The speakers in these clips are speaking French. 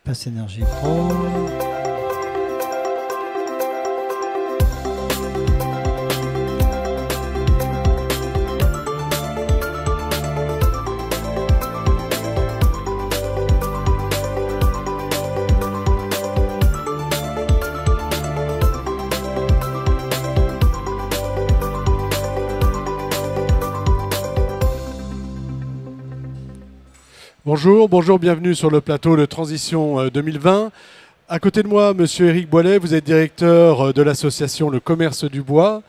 Pass Energy Pro. Bonjour, bienvenue sur le plateau de Transition 2020. À côté de moi, monsieur Éric Boilet, vous êtes directeur de l'association Le Commerce du Bois.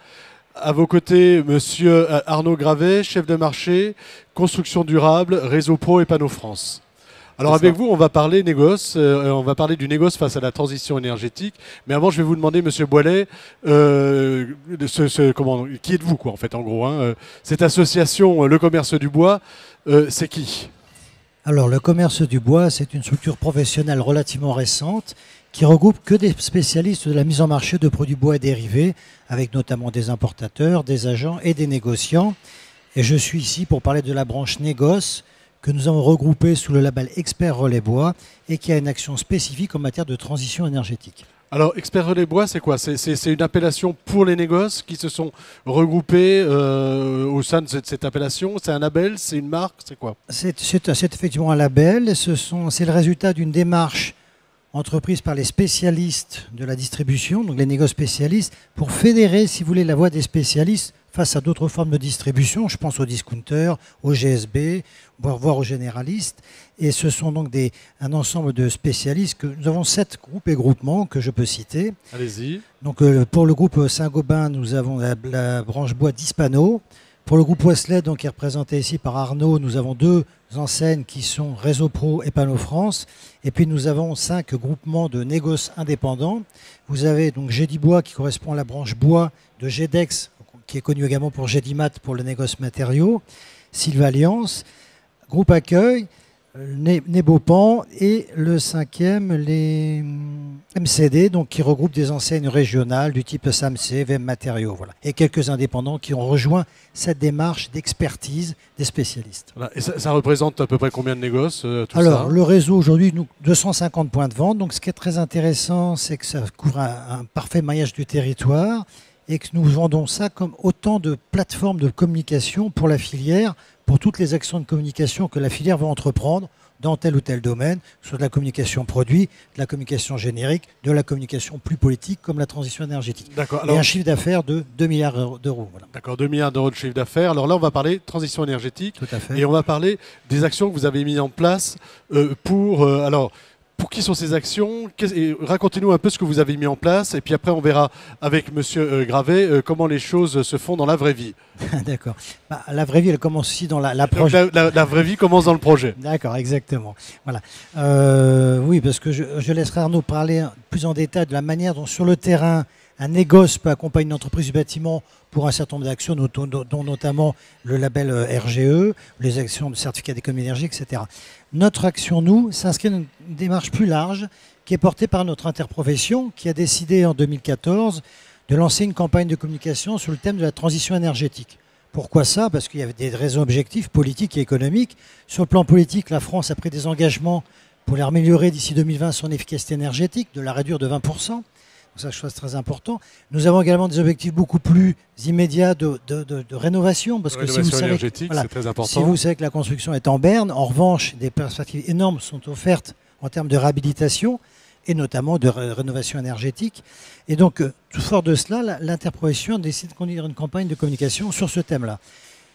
À vos côtés, monsieur Arnaud Gravet, chef de marché, construction durable, réseau pro et panneaux France. Alors avec vous, on va parler négoce, on va parler du négoce face à la transition énergétique. Mais avant, je vais vous demander, monsieur Boilet, qui êtes-vous quoi, en fait, en gros hein, cette association Le Commerce du Bois, c'est qui ? Alors, le Commerce du Bois, c'est une structure professionnelle relativement récente qui regroupe que des spécialistes de la mise en marché de produits bois et dérivés, avec notamment des importateurs, des agents et des négociants. Et je suis ici pour parler de la branche négoce que nous avons regroupée sous le label Expert Relais Bois et qui a une action spécifique en matière de transition énergétique. Alors, Expert Relais Bois, c'est quoi ? C'est une appellation pour les négoces qui se sont regroupés au sein de cette appellation. C'est un label, c'est une marque, c'est quoi ? C'est effectivement un label. C'est le résultat d'une démarche entreprise par les spécialistes de la distribution, donc les négoces spécialistes, pour fédérer, si vous voulez, la voix des spécialistes face à d'autres formes de distribution. Je pense aux discounters, aux GSB, voire aux généralistes. Et ce sont donc un ensemble de spécialistes. Nous avons 7 groupes et groupements que je peux citer. Allez-y. Donc, pour le groupe Saint-Gobain, nous avons la branche bois d'Hispano. Pour le groupe Wesley, donc, qui est représenté ici par Arnaud, nous avons 2 enseignes qui sont Réseau Pro et Panneaux France. Et puis nous avons 5 groupements de négoces indépendants. Vous avez donc Gédibois qui correspond à la branche bois de Gedex, qui est connu également pour Gédimat pour le négoce matériaux, Sylvalliance, Groupe Accueil, Nebopan et le 5e, les MCD, donc qui regroupent des enseignes régionales du type SAMC, VM Matériaux, voilà, et quelques indépendants qui ont rejoint cette démarche d'expertise des spécialistes. Voilà. Et ça représente à peu près combien de négoces Alors, le réseau aujourd'hui, 250 points de vente. Donc, ce qui est très intéressant, c'est que ça couvre un parfait maillage du territoire et que nous vendons ça comme autant de plateformes de communication pour la filière, pour toutes les actions de communication que la filière va entreprendre dans tel ou tel domaine, soit de la communication produit, de la communication générique, de la communication plus politique comme la transition énergétique. D'accord. Et un chiffre d'affaires de 2 milliards d'euros. Voilà. D'accord, 2 milliards d'euros de chiffre d'affaires. Alors là, on va parler transition énergétique. Tout à fait. Et on va parler des actions que vous avez mises en place pour qui sont ces actions ? Racontez-nous un peu ce que vous avez mis en place. Et puis après, on verra avec monsieur Gravet comment les choses se font dans la vraie vie. D'accord. La vraie vie, elle commence aussi dans la projet. La vraie vie commence dans le projet. D'accord, exactement. Voilà. Oui, parce que je laisserai Arnaud parler plus en détail de la manière dont sur le terrain, un négoce peut accompagner une entreprise du bâtiment pour un certain nombre d'actions, dont notamment le label RGE, les actions de certificat d'économie d'énergie, etc. Notre action, nous, s'inscrit dans une démarche plus large qui est portée par notre interprofession qui a décidé en 2014 de lancer une campagne de communication sur le thème de la transition énergétique. Pourquoi ça ? Parce qu'il y avait des raisons objectives politiques et économiques. Sur le plan politique, la France a pris des engagements pour améliorer d'ici 2020 son efficacité énergétique, de la réduire de 20%. Ça, je trouve très important. Nous avons également des objectifs beaucoup plus immédiats de rénovation. Parce que si vous savez, c'est très important. Si vous savez que la construction est en berne, en revanche, des perspectives énormes sont offertes en termes de réhabilitation et notamment de rénovation énergétique. Et donc, tout fort de cela, l'interprofession décide de conduire une campagne de communication sur ce thème-là.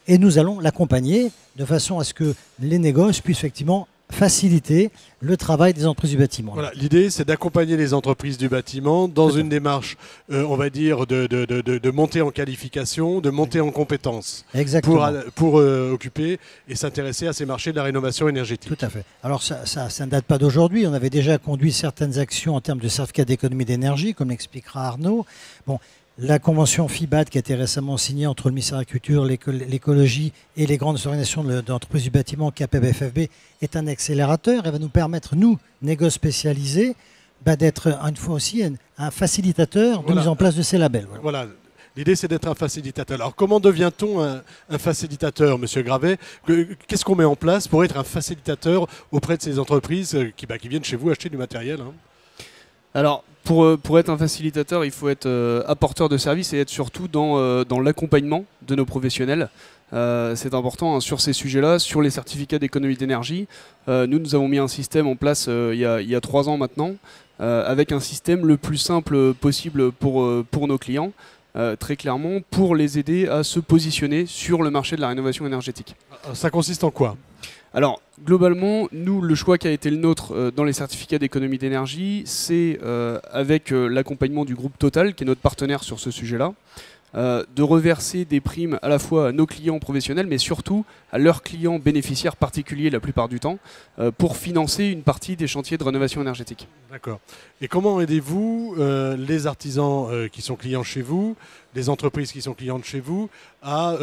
Et nous allons l'accompagner de façon à ce que les négoces puissent effectivement faciliter le travail des entreprises du bâtiment. Voilà, l'idée, c'est d'accompagner les entreprises du bâtiment dans une démarche, on va dire, de monter en qualification, de monter en compétences. Exactement. Pour occuper et s'intéresser à ces marchés de la rénovation énergétique. Tout à fait. Alors, ça ne date pas d'aujourd'hui. On avait déjà conduit certaines actions en termes de certificat d'économie d'énergie, comme l'expliquera Arnaud. Bon, la convention FIBAT qui a été récemment signée entre le ministère de l'Agriculture, l'écologie et les grandes organisations d'entreprises du bâtiment, CAPEB, FFB, est un accélérateur et va nous permettre, nous, négoces spécialisés, d'être une fois aussi un facilitateur de mise en place de ces labels. Voilà. L'idée, c'est d'être un facilitateur. Alors, comment devient-on un facilitateur, Monsieur Gravet? Qu'est-ce qu'on met en place pour être un facilitateur auprès de ces entreprises qui viennent chez vous acheter du matériel, hein? Alors, pour être un facilitateur, il faut être apporteur de services et être surtout dans l'accompagnement de nos professionnels. C'est important, hein, sur ces sujets-là, sur les certificats d'économie d'énergie. Nous avons mis un système en place il y a 3 ans maintenant, avec un système le plus simple possible pour nos clients, très clairement, pour les aider à se positionner sur le marché de la rénovation énergétique. Ça consiste en quoi? Alors, globalement, nous, le choix qui a été le nôtre dans les certificats d'économie d'énergie, c'est avec l'accompagnement du groupe Total, qui est notre partenaire sur ce sujet-là, de reverser des primes à la fois à nos clients professionnels, mais surtout à leurs clients bénéficiaires particuliers la plupart du temps, pour financer une partie des chantiers de rénovation énergétique. D'accord. Et comment aidez-vous les artisans qui sont clients chez vous, les entreprises qui sont clientes chez vous, à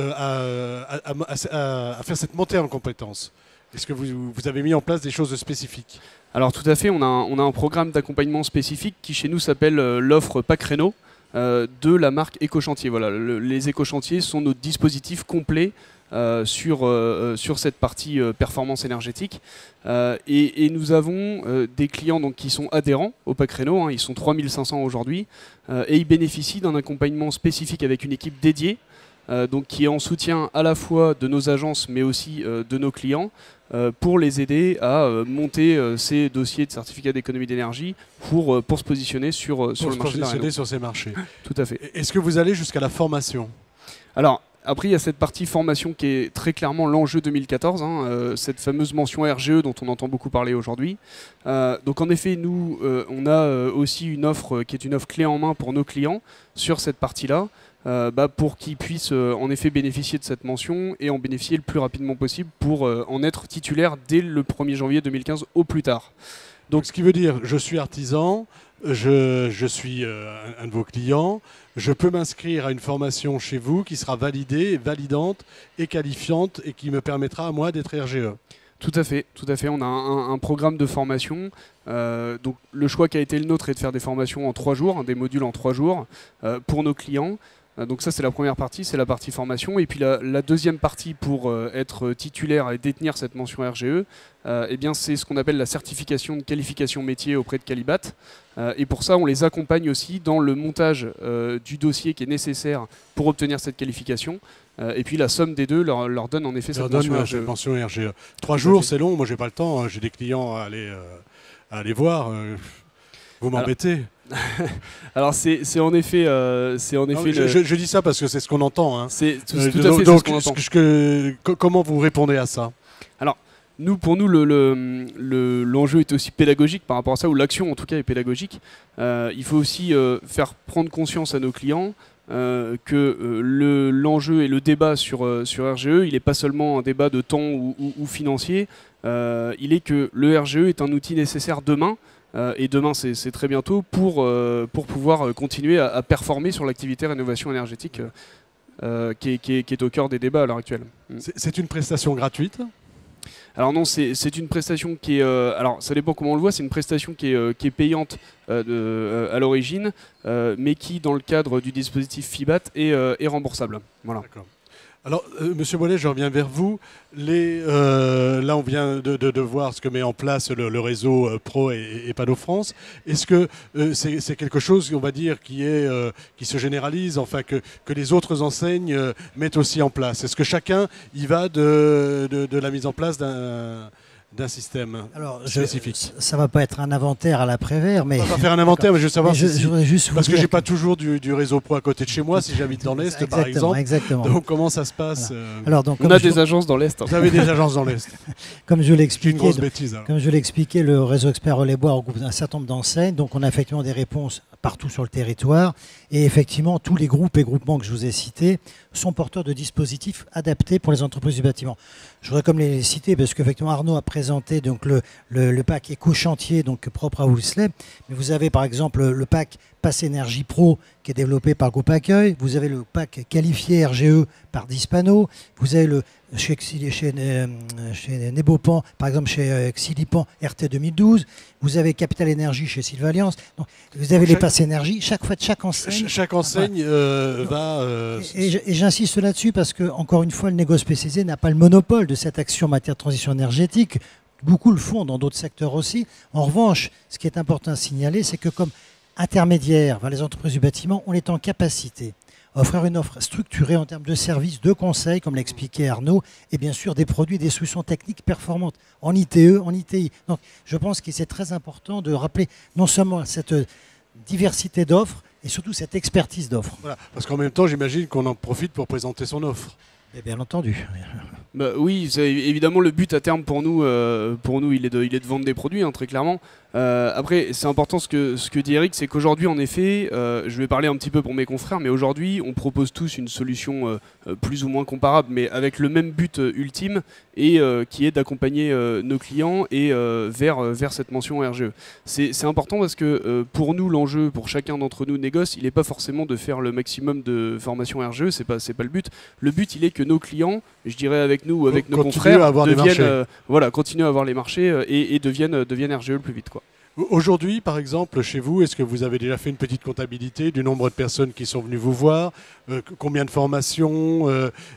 faire cette montée en compétences? Est-ce que vous avez mis en place des choses spécifiques? Alors tout à fait, on a un programme d'accompagnement spécifique qui chez nous s'appelle l'offre Pack Réno de la marque Éco-Chantier. Voilà, les Éco-Chantiers sont notre dispositif complet sur cette partie performance énergétique. Et nous avons des clients donc, qui sont adhérents au Pack Réno, hein, ils sont 3500 aujourd'hui, et ils bénéficient d'un accompagnement spécifique avec une équipe dédiée, donc qui est en soutien à la fois de nos agences mais aussi de nos clients, pour les aider à monter ces dossiers de certificat d'économie d'énergie pour se positionner sur le marché de la réno. Sur ces marchés. Tout à fait. Est-ce que vous allez jusqu'à la formation? Alors, après, il y a cette partie formation qui est très clairement l'enjeu 2014, hein, cette fameuse mention RGE dont on entend beaucoup parler aujourd'hui. Donc en effet, nous, on a aussi une offre qui est une offre clé en main pour nos clients sur cette partie-là, pour qu'ils puissent en effet bénéficier de cette mention et en bénéficier le plus rapidement possible pour en être titulaire dès le 1er janvier 2015 au plus tard. Donc ce qui veut dire, je suis artisan, je suis un de vos clients, je peux m'inscrire à une formation chez vous qui sera validée, validante et qualifiante et qui me permettra à moi d'être RGE. Tout à fait. On a un programme de formation. Donc le choix qui a été le nôtre est de faire des formations en 3 jours, hein, des modules en 3 jours pour nos clients. Donc ça c'est la première partie, c'est la partie formation. Et puis la deuxième partie pour être titulaire et détenir cette mention RGE, eh bien c'est ce qu'on appelle la certification de qualification métier auprès de Qualibat. Et pour ça on les accompagne aussi dans le montage du dossier qui est nécessaire pour obtenir cette qualification. Et puis la somme des deux leur donne en effet cette mention RGE. 3 jours c'est long, moi j'ai pas le temps, hein. J'ai des clients à aller voir. Vous m'embêtez. Alors c'est en effet, je dis ça parce que c'est ce qu'on entend. Hein. C'est tout à fait ce qu'on entend. Comment vous répondez à ça? Alors pour nous l'enjeu est aussi pédagogique par rapport à ça, ou l'action en tout cas est pédagogique. Il faut aussi faire prendre conscience à nos clients que l'enjeu et le débat sur RGE, il n'est pas seulement un débat de temps ou financier. Il est que le RGE est un outil nécessaire demain. Et demain, c'est très bientôt pour pouvoir continuer à performer sur l'activité rénovation énergétique qui est au cœur des débats à l'heure actuelle. C'est une prestation gratuite? Alors non, c'est une prestation qui est... alors ça dépend comment on le voit, c'est une prestation qui est payante à l'origine, mais qui, dans le cadre du dispositif FIBAT, est remboursable. Voilà. D'accord. Alors, Monsieur Boilet, je reviens vers vous. Là, on vient de voir ce que met en place le réseau Pro et Panneau France. Est-ce que c'est quelque chose, on va dire, qui se généralise, enfin que les autres enseignes mettent aussi en place? Est-ce que chacun y va de la mise en place d'un système spécifique? Ça ne va pas être un inventaire à l'après-vert, mais... On va pas faire un inventaire, mais je veux savoir parce que j'ai pas toujours du réseau Pro à côté de chez moi, si j'habite dans l'Est, par exemple. Exactement. Donc comment ça se passe? Alors, donc, on a des agences dans l'Est. Vous avez des agences dans l'Est. Comme je l'expliquais, une grosse bêtise. Alors. Comme je l'expliquais, le réseau Expert Relais Bois regroupe un certain nombre d'enseignes, donc on a effectivement des réponses partout sur le territoire, et effectivement tous les groupes et groupements que je vous ai cités sont porteurs de dispositifs adaptés pour les entreprises du bâtiment. Je voudrais comme les citer parce qu'effectivement Arnaud a présenté donc le pack Éco-Chantier donc propre à Woolsey, mais vous avez par exemple le pack Pass Énergie Pro qui est développé par le groupe Accueil. Vous avez le pack qualifié RGE par Dispano. Vous avez chez Nebopan, par exemple chez Xilipan RT 2012. Vous avez Capital Énergie chez Sylvalliance. Donc, vous avez les Pass Énergie. Chaque enseigne. Chaque enseigne va. Et j'insiste là-dessus parce que, encore une fois, le négoce PCC n'a pas le monopole de cette action en matière de transition énergétique. Beaucoup le font dans d'autres secteurs aussi. En revanche, ce qui est important à signaler, c'est que comme intermédiaire vers les entreprises du bâtiment, on est en capacité à offrir une offre structurée en termes de services, de conseils, comme l'expliquait Arnaud, et bien sûr des produits, des solutions techniques performantes en ITE, en ITI. Donc je pense que c'est très important de rappeler non seulement cette diversité d'offres, et surtout cette expertise d'offres. Voilà, parce qu'en même temps, j'imagine qu'on en profite pour présenter son offre. Et bien entendu. Bah, oui, évidemment, le but à terme pour nous il est de vendre des produits, hein, très clairement. Après, c'est important ce que dit Eric, c'est qu'aujourd'hui, en effet, je vais parler un petit peu pour mes confrères, mais aujourd'hui, on propose tous une solution plus ou moins comparable, mais avec le même but ultime, et qui est d'accompagner nos clients et vers cette mention RGE. C'est important parce que pour nous, l'enjeu, pour chacun d'entre nous négoce, il n'est pas forcément de faire le maximum de formation RGE, c'est pas le but. Le but, il est que nos clients, je dirais avec nous ou avec nos confrères, continuent à avoir les marchés et deviennent RGE le plus vite, quoi. Aujourd'hui, par exemple, chez vous, est-ce que vous avez déjà fait une petite comptabilité du nombre de personnes qui sont venues vous voir, combien de formations,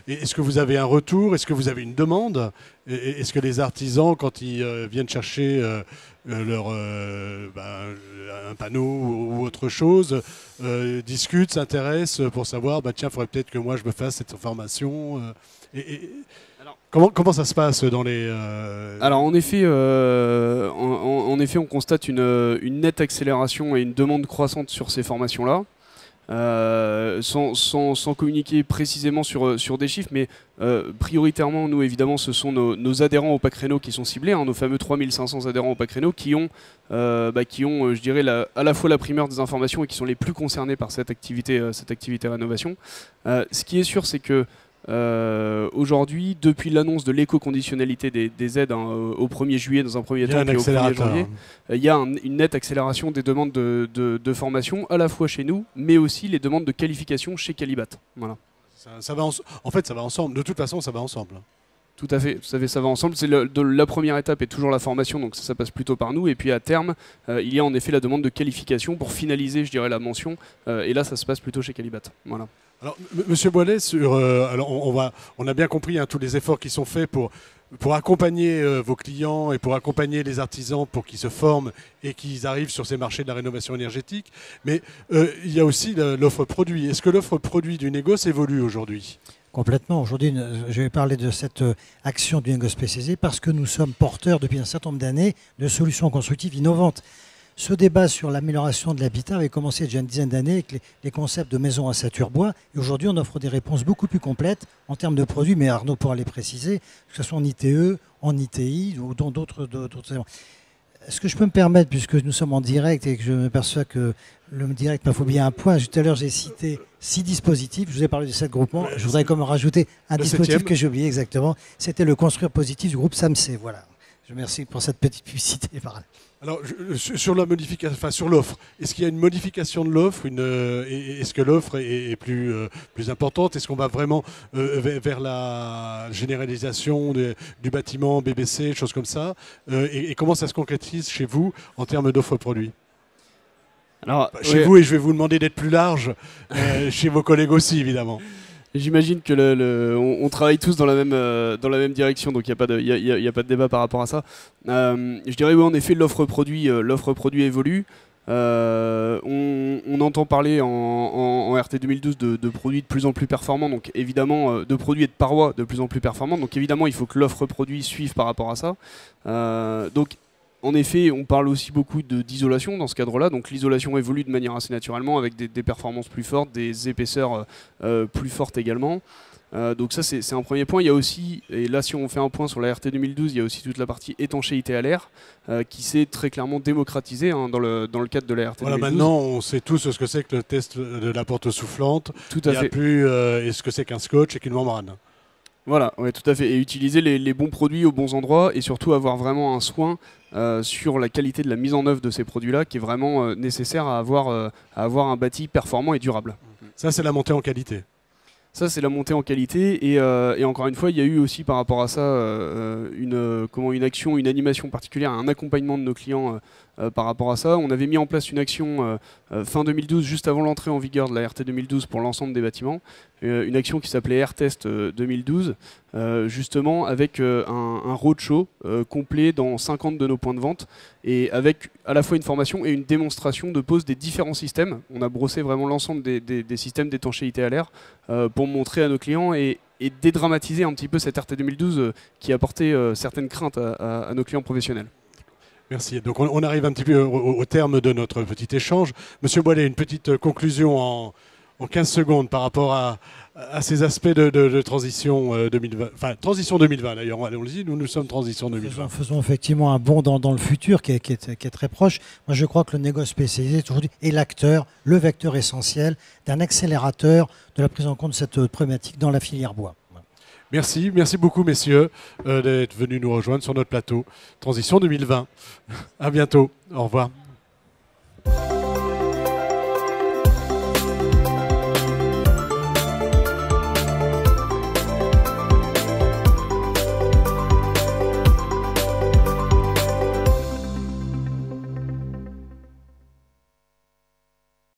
est-ce que vous avez un retour, est-ce que vous avez une demande, est-ce que les artisans, quand ils viennent chercher un panneau ou autre chose, discutent, s'intéressent pour savoir, tiens, il faudrait peut-être que moi je me fasse cette formation Comment ça se passe dans les... Alors en effet, on constate une nette accélération et une demande croissante sur ces formations-là. Sans communiquer précisément sur des chiffres, mais prioritairement, nous évidemment, ce sont nos adhérents au pack Réno qui sont ciblés, hein, nos fameux 3500 adhérents au pack Réno qui ont, je dirais, à la fois la primeur des informations et qui sont les plus concernés par cette activité rénovation. Ce qui est sûr, c'est que aujourd'hui, depuis l'annonce de l'éco-conditionnalité des aides au 1er juillet dans un premier temps, puis au 1er janvier, il y a une nette accélération des demandes de formation, à la fois chez nous, mais aussi les demandes de qualification chez Qualibat. Voilà. En fait, ça va ensemble. De toute façon, ça va ensemble. Tout à fait, ça va ensemble. La première étape est toujours la formation, donc ça passe plutôt par nous. Et puis à terme, il y a en effet la demande de qualification pour finaliser, je dirais, la mention. Et là, ça se passe plutôt chez Qualibat. Voilà. Alors, Monsieur Boilet, on a bien compris tous les efforts qui sont faits pour accompagner vos clients et pour accompagner les artisans pour qu'ils se forment et qu'ils arrivent sur ces marchés de la rénovation énergétique. Mais il y a aussi l'offre produit. Est-ce que l'offre produit du négoce évolue aujourd'hui ? Complètement. Aujourd'hui, je vais parler de cette action du négoce PCC parce que nous sommes porteurs depuis un certain nombre d'années de solutions constructives innovantes. Ce débat sur l'amélioration de l'habitat avait commencé déjà une dizaine d'années avec les concepts de maisons à Saturbois. Et aujourd'hui, on offre des réponses beaucoup plus complètes en termes de produits, mais Arnaud pourra les préciser, que ce soit en ITE, en ITI ou dans d'autres éléments. Est-ce que je peux me permettre, puisque nous sommes en direct et que je m'aperçois que le direct m'a fait bien un point, tout à l'heure j'ai cité 6 dispositifs, je vous ai parlé de 7 groupements, je voudrais comme rajouter un dispositif que j'ai oublié exactement, c'était le construire positif du groupe SAMC. Voilà. Je vous remercie pour cette petite publicité. Alors, sur la modification, sur l'offre, est-ce qu'il y a une modification de l'offre est-ce que l'offre est plus importante? Est-ce qu'on va vraiment vers la généralisation du bâtiment BBC, choses comme ça et comment ça se concrétise chez vous en termes d'offre produit? Alors, chez vous, et je vais vous demander d'être plus large, chez vos collègues aussi, évidemment. J'imagine que on travaille tous dans la même direction, donc il n'y a pas de débat par rapport à ça. Je dirais oui, en effet, l'offre produit évolue. On entend parler en RT 2012 de produits de plus en plus performants, donc évidemment de produits et de parois de plus en plus performants. Donc évidemment, il faut que l'offre produit suive par rapport à ça. Donc en effet, on parle aussi beaucoup d'isolation dans ce cadre-là. Donc l'isolation évolue de manière assez naturellement avec des performances plus fortes, des épaisseurs plus fortes également. Donc ça, c'est un premier point. Il y a aussi, et là si on fait un point sur la RT 2012, il y a aussi toute la partie étanchéité à l'air qui s'est très clairement démocratisée dans le cadre de la RT 2012. Voilà, maintenant on sait tous ce que c'est que le test de la porte soufflante. Tout à fait. Il n'y a plus ce que c'est qu'un scotch et qu'une membrane. Voilà, ouais, tout à fait. Et utiliser les bons produits aux bons endroits et surtout avoir vraiment un soin sur la qualité de la mise en œuvre de ces produits-là qui est vraiment nécessaire à avoir un bâti performant et durable. Ça, c'est la montée en qualité. Ça, c'est la montée en qualité et encore une fois, il y a eu aussi par rapport à ça une action, une animation particulière, un accompagnement de nos clients par rapport à ça. On avait mis en place une action fin 2012, juste avant l'entrée en vigueur de la RT 2012 pour l'ensemble des bâtiments, une action qui s'appelait AirTest 2012, justement avec un roadshow complet dans 50 de nos points de vente et avec à la fois une formation et une démonstration de pose des différents systèmes. On a brossé vraiment l'ensemble des systèmes d'étanchéité à l'air pour montrer à nos clients et dédramatiser un petit peu cette RT 2012 qui apportait certaines craintes à nos clients professionnels. Merci. Donc on arrive un petit peu au terme de notre petit échange. Monsieur Boilet, une petite conclusion en 15 secondes par rapport à ces aspects de transition 2020. Enfin, transition 2020 d'ailleurs, on le dit, nous sommes transition 2020. Faisons effectivement un bond dans le futur qui est très proche. Moi, je crois que le négoce spécialisé aujourd'hui est l'acteur, le vecteur essentiel d'un accélérateur de la prise en compte de cette problématique dans la filière bois. Merci beaucoup messieurs d'être venus nous rejoindre sur notre plateau Transition 2020. À bientôt, au revoir.